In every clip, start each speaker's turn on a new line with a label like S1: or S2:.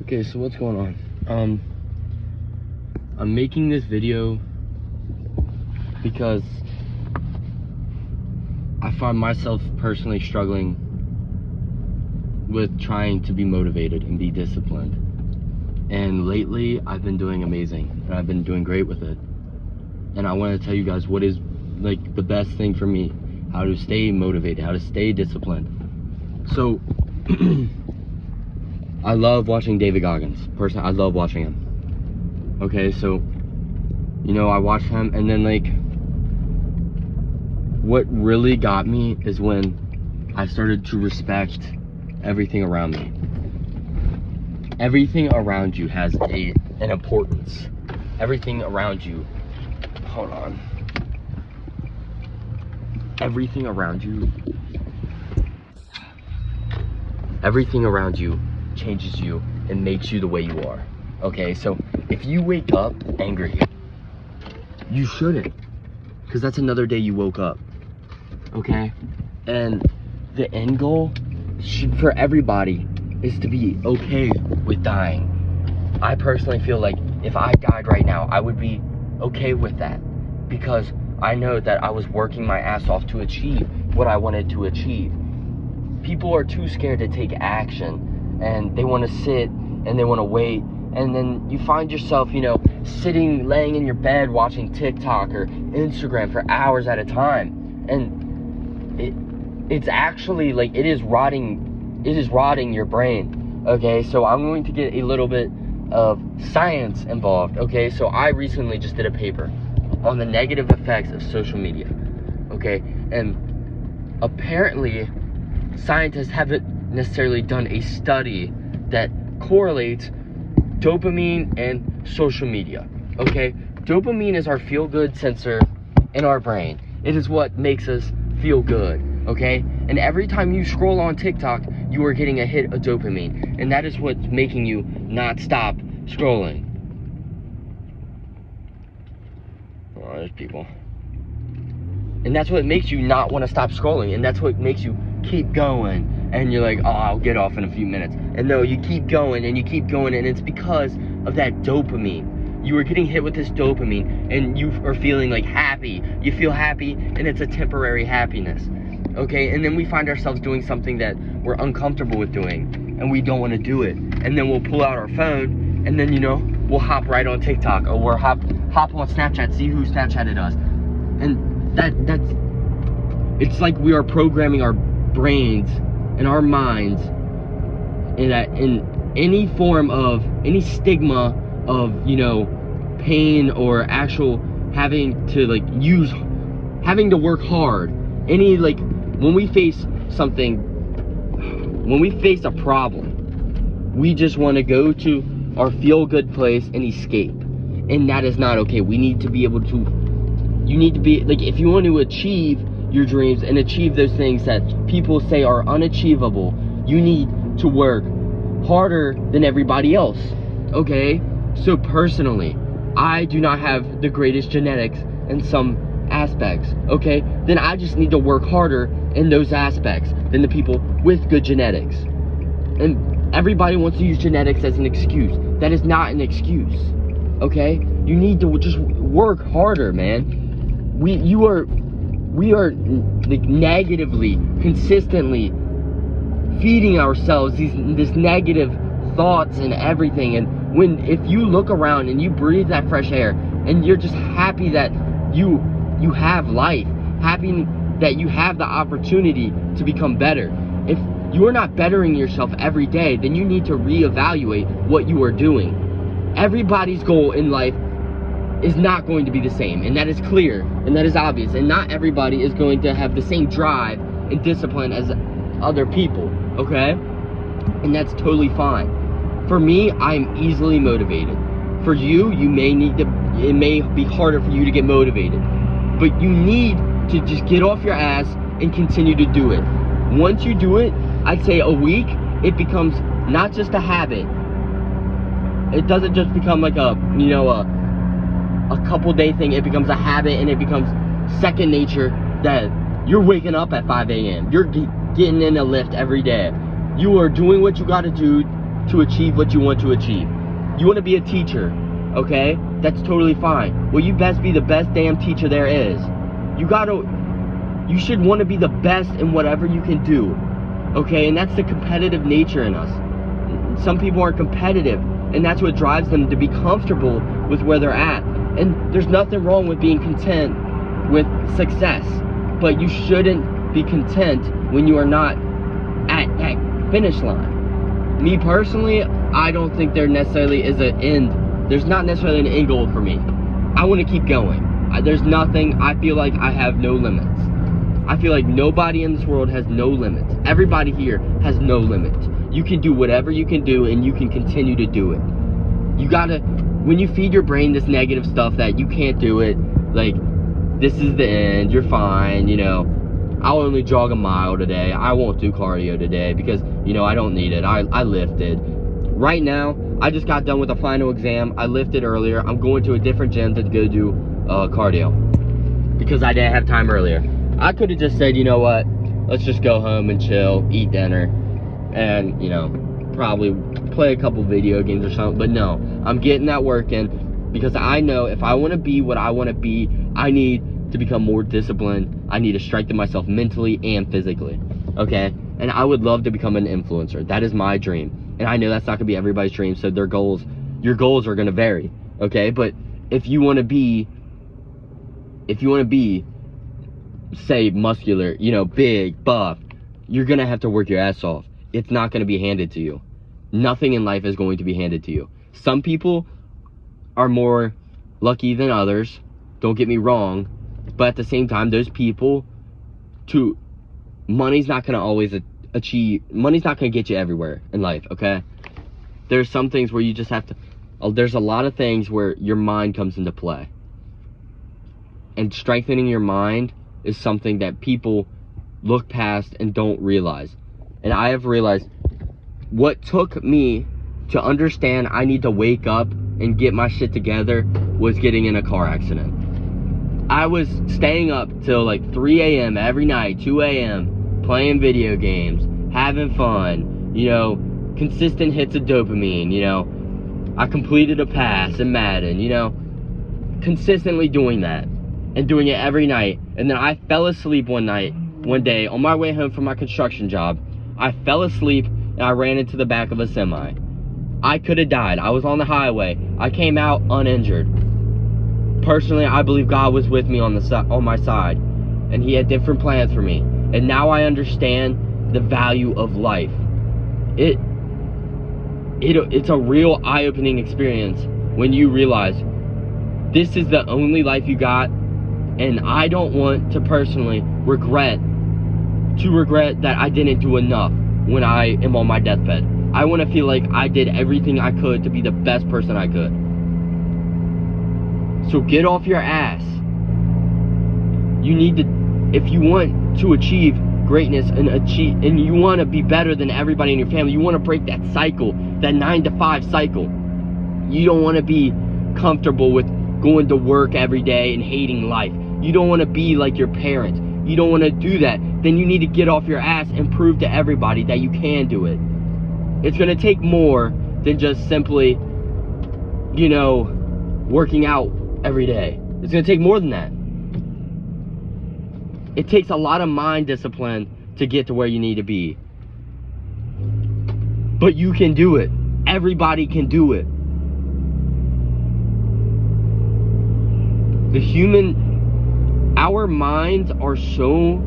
S1: Okay, so what's going on? I'm making this video because I find myself personally struggling with trying to be motivated and be disciplined. And lately, I've been doing amazing, and I've been doing great with it. And I want to tell you guys what is like the best thing for me, how to stay motivated, how to stay disciplined. So, I love watching David Goggins. Personally, I love watching him. Okay, so, you know, I watch him, and then, like, what really got me is when I started to respect everything around me. Everything around you has an importance. Everything around you, hold on. Everything around you changes you and makes you the way you are. Okay, so if you wake up angry, you shouldn't, because that's another day you woke up. Okay, and the end goal for everybody is to be okay with dying. I personally feel like if I died right now, I would be okay with that, because I know that I was working my ass off to achieve what I wanted to achieve. People are too scared to take action, and they want to sit and they want to wait, and then you find yourself, you know, laying in your bed watching TikTok or Instagram for hours at a time, and it's actually like it is rotting your brain. Okay, so I'm going to get a little bit of science involved. Okay, so I recently just did a paper on the negative effects of social media. Okay, and apparently scientists haven't necessarily done a study that correlates dopamine and social media. Okay, dopamine is our feel-good sensor in our brain. It is what makes us feel good. Okay, and every time you scroll on TikTok, you are getting a hit of dopamine, and that is what's making you not stop scrolling. Oh, there's people. And that's what makes you not want to stop scrolling, and that's what makes you keep going, and you're like, oh, I'll get off in a few minutes. And no, you keep going, and you keep going, and it's because of that dopamine. You are getting hit with this dopamine, and you are feeling like happy. You feel happy, and it's a temporary happiness. Okay, and then we find ourselves doing something that we're uncomfortable with doing, and we don't want to do it. And then we'll pull out our phone, and then, you know, we'll hop right on TikTok, or we'll hop on Snapchat, see who Snapchatted us. And that's it's like we are programming our brains and our minds in any form of any stigma of, you know, pain or actual having to work hard. Any, like, when we face a problem, we just want to go to our feel-good place and escape. And that is not okay. You need to be, like, if you want to achieve your dreams and achieve those things that people say are unachievable, you need to work harder than everybody else. Okay? So personally, I do not have the greatest genetics in some aspects. Okay? Then I just need to work harder in those aspects than the people with good genetics. And everybody wants to use genetics as an excuse. That is not an excuse. Okay? You need to just work harder, man. We are like negatively, consistently feeding ourselves this negative thoughts and everything. And if you look around and you breathe that fresh air, and you're just happy that you have life, happy that you have the opportunity to become better. If you are not bettering yourself every day, then you need to reevaluate what you are doing. Everybody's goal in life is not going to be the same, and that is clear, and that is obvious, and not everybody is going to have the same drive and discipline as other people, okay? And that's totally fine. For me, I'm easily motivated. For you, it may be harder for you to get motivated, but you need to just get off your ass and continue to do it. Once you do it, I'd say a week, it becomes not just a habit. It doesn't just become like a couple day thing. It becomes a habit, and it becomes second nature, that you're waking up at 5 a.m. You're getting in a lift every day. You are doing what you gotta do to achieve what you want to achieve. You want to be a teacher, okay? That's totally fine. Well, you best be the best damn teacher there is. You should want to be the best in whatever you can do, okay? And that's the competitive nature in us. Some people aren't competitive, and that's what drives them to be comfortable with where they're at. And there's nothing wrong with being content with success, but you shouldn't be content when you are not at that finish line. Me personally, I don't think there necessarily is an end. There's not necessarily an end goal for me. I want to keep going. There's nothing. I feel like I have no limits. I feel like nobody in this world has no limits. Everybody here has no limits. You can do whatever you can do, and you can continue to do it. You gotta, when you feed your brain this negative stuff that you can't do it, like, this is the end, you're fine, you know, I'll only jog a mile today, I won't do cardio today because, you know, I don't need it, I lifted. Right now, I just got done with a final exam, I lifted earlier, I'm going to a different gym to go do cardio because I didn't have time earlier. I could have just said, you know what, let's just go home and chill, eat dinner, and, you know, probably play a couple video games or something. But no, I'm getting that work in because I know if I want to be what I want to be, I need to become more disciplined. I need to strengthen myself mentally and physically, okay? And I would love to become an influencer. That is my dream. And I know that's not gonna be everybody's dream, so your goals are gonna vary, okay? But if you want to be, say, muscular, you know, big, buff, you're gonna have to work your ass off. It's not gonna be handed to you. Nothing in life is going to be handed to you. Some people are more lucky than others, don't get me wrong, but at the same time, those people, money's not gonna always money's not gonna get you everywhere in life, okay? There's some things where you just have to, there's a lot of things where your mind comes into play. And strengthening your mind is something that people look past and don't realize. And I have realized what took me to understand I need to wake up and get my shit together was getting in a car accident. I was staying up till like 3 a.m. every night, 2 a.m., playing video games, having fun, you know, consistent hits of dopamine, you know. I completed a pass in Madden, you know, consistently doing that and doing it every night. And then I fell asleep one day on my way home from my construction job. I fell asleep and I ran into the back of a semi. I could have died. I was on the highway. I came out uninjured. Personally, I believe God was with me on my side, and He had different plans for me. And now I understand the value of life. It's a real eye-opening experience when you realize this is the only life you got, and I don't want to personally regret that I didn't do enough when I am on my deathbed. I want to feel like I did everything I could to be the best person I could. So get off your ass. You need to, if you want to achieve greatness and you want to be better than everybody in your family, you want to break that cycle, that 9-to-5 cycle. You don't want to be comfortable with going to work every day and hating life. You don't want to be like your parents. You don't want to do that. Then you need to get off your ass and prove to everybody that you can do it. It's going to take more than just simply, you know, working out every day. It's going to take more than that. It takes a lot of mind discipline to get to where you need to be. But you can do it. Everybody can do it. Our minds are so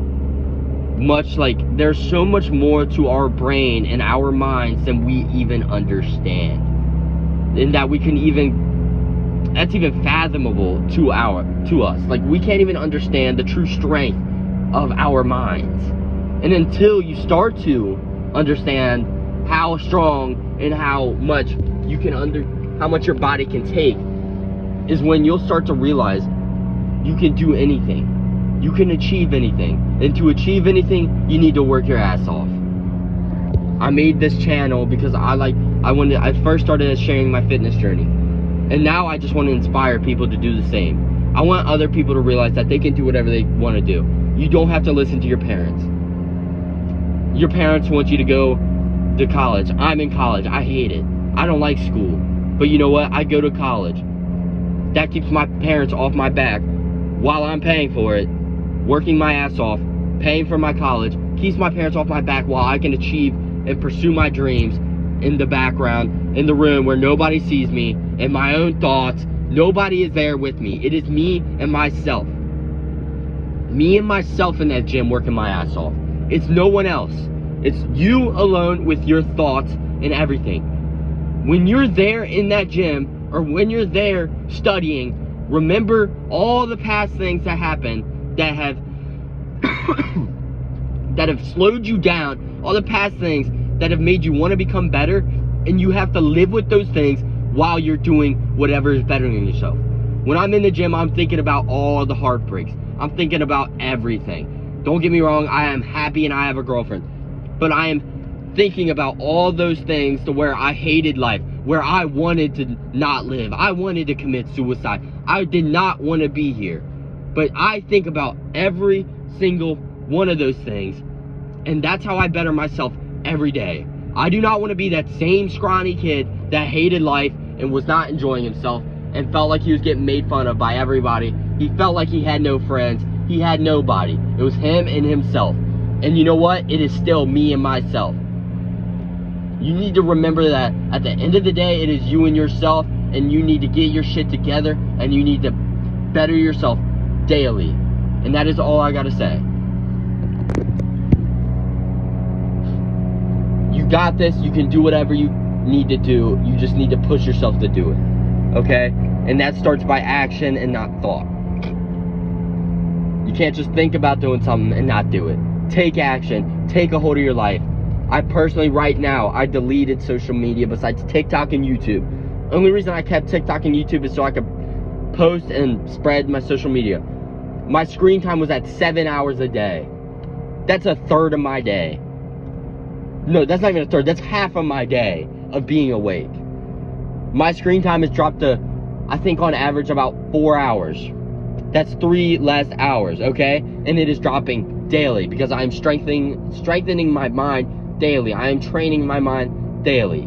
S1: much like, there's so much more to our brain and our minds than we even understand. And that we can even, that's even fathomable to us. Like, we can't even understand the true strength of our minds. And until you start to understand how strong and how much how much your body can take, is when you'll start to realize you can do anything. You can achieve anything. And to achieve anything, you need to work your ass off. I made this channel because I first started sharing my fitness journey. And now I just want to inspire people to do the same. I want other people to realize that they can do whatever they want to do. You don't have to listen to your parents. Your parents want you to go to college. I'm in college. I hate it. I don't like school. But you know what? I go to college. That keeps my parents off my back while I'm paying for it, working my ass off, paying for my college, keeps my parents off my back while I can achieve and pursue my dreams in the background, in the room where nobody sees me, in my own thoughts. Nobody is there with me. It is me and myself. Me and myself in that gym working my ass off. It's no one else. It's you alone with your thoughts and everything. When you're there in that gym, or when you're there studying, remember all the past things that happened that have that have slowed you down, all the past things that have made you want to become better, and you have to live with those things while you're doing whatever is bettering yourself. When I'm in the gym, I'm thinking about all the heartbreaks. I'm thinking about everything. Don't get me wrong, I am happy and I have a girlfriend, but I am thinking about all those things to where I hated life, where I wanted to not live. I wanted to commit suicide. I did not want to be here. But I think about every single one of those things, and that's how I better myself every day. I do not want to be that same scrawny kid that hated life and was not enjoying himself and felt like he was getting made fun of by everybody. He felt like he had no friends. He had nobody. It was him and himself. And you know what? It is still me and myself. You need to remember that at the end of the day, it is you and yourself, and you need to get your shit together, and you need to better yourself daily. And that is all I gotta say. You got this. You can do whatever you need to do. You just need to push yourself to do it. Okay? And that starts by action and not thought. You can't just think about doing something and not do it. Take action. Take a hold of your life. I personally, right now, I deleted social media besides TikTok and YouTube. Only reason I kept TikTok and YouTube is so I could post and spread my social media. My screen time was at 7 hours a day. That's a third of my day. No, that's not even a third. That's half of my day of being awake. My screen time has dropped to, I think on average, about 4 hours. That's 3 less hours, okay? And it is dropping daily because I'm strengthening my mind daily. I am training my mind daily.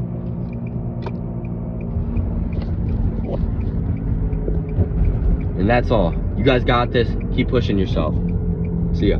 S1: And that's all. You guys got this. Keep pushing yourself. See ya.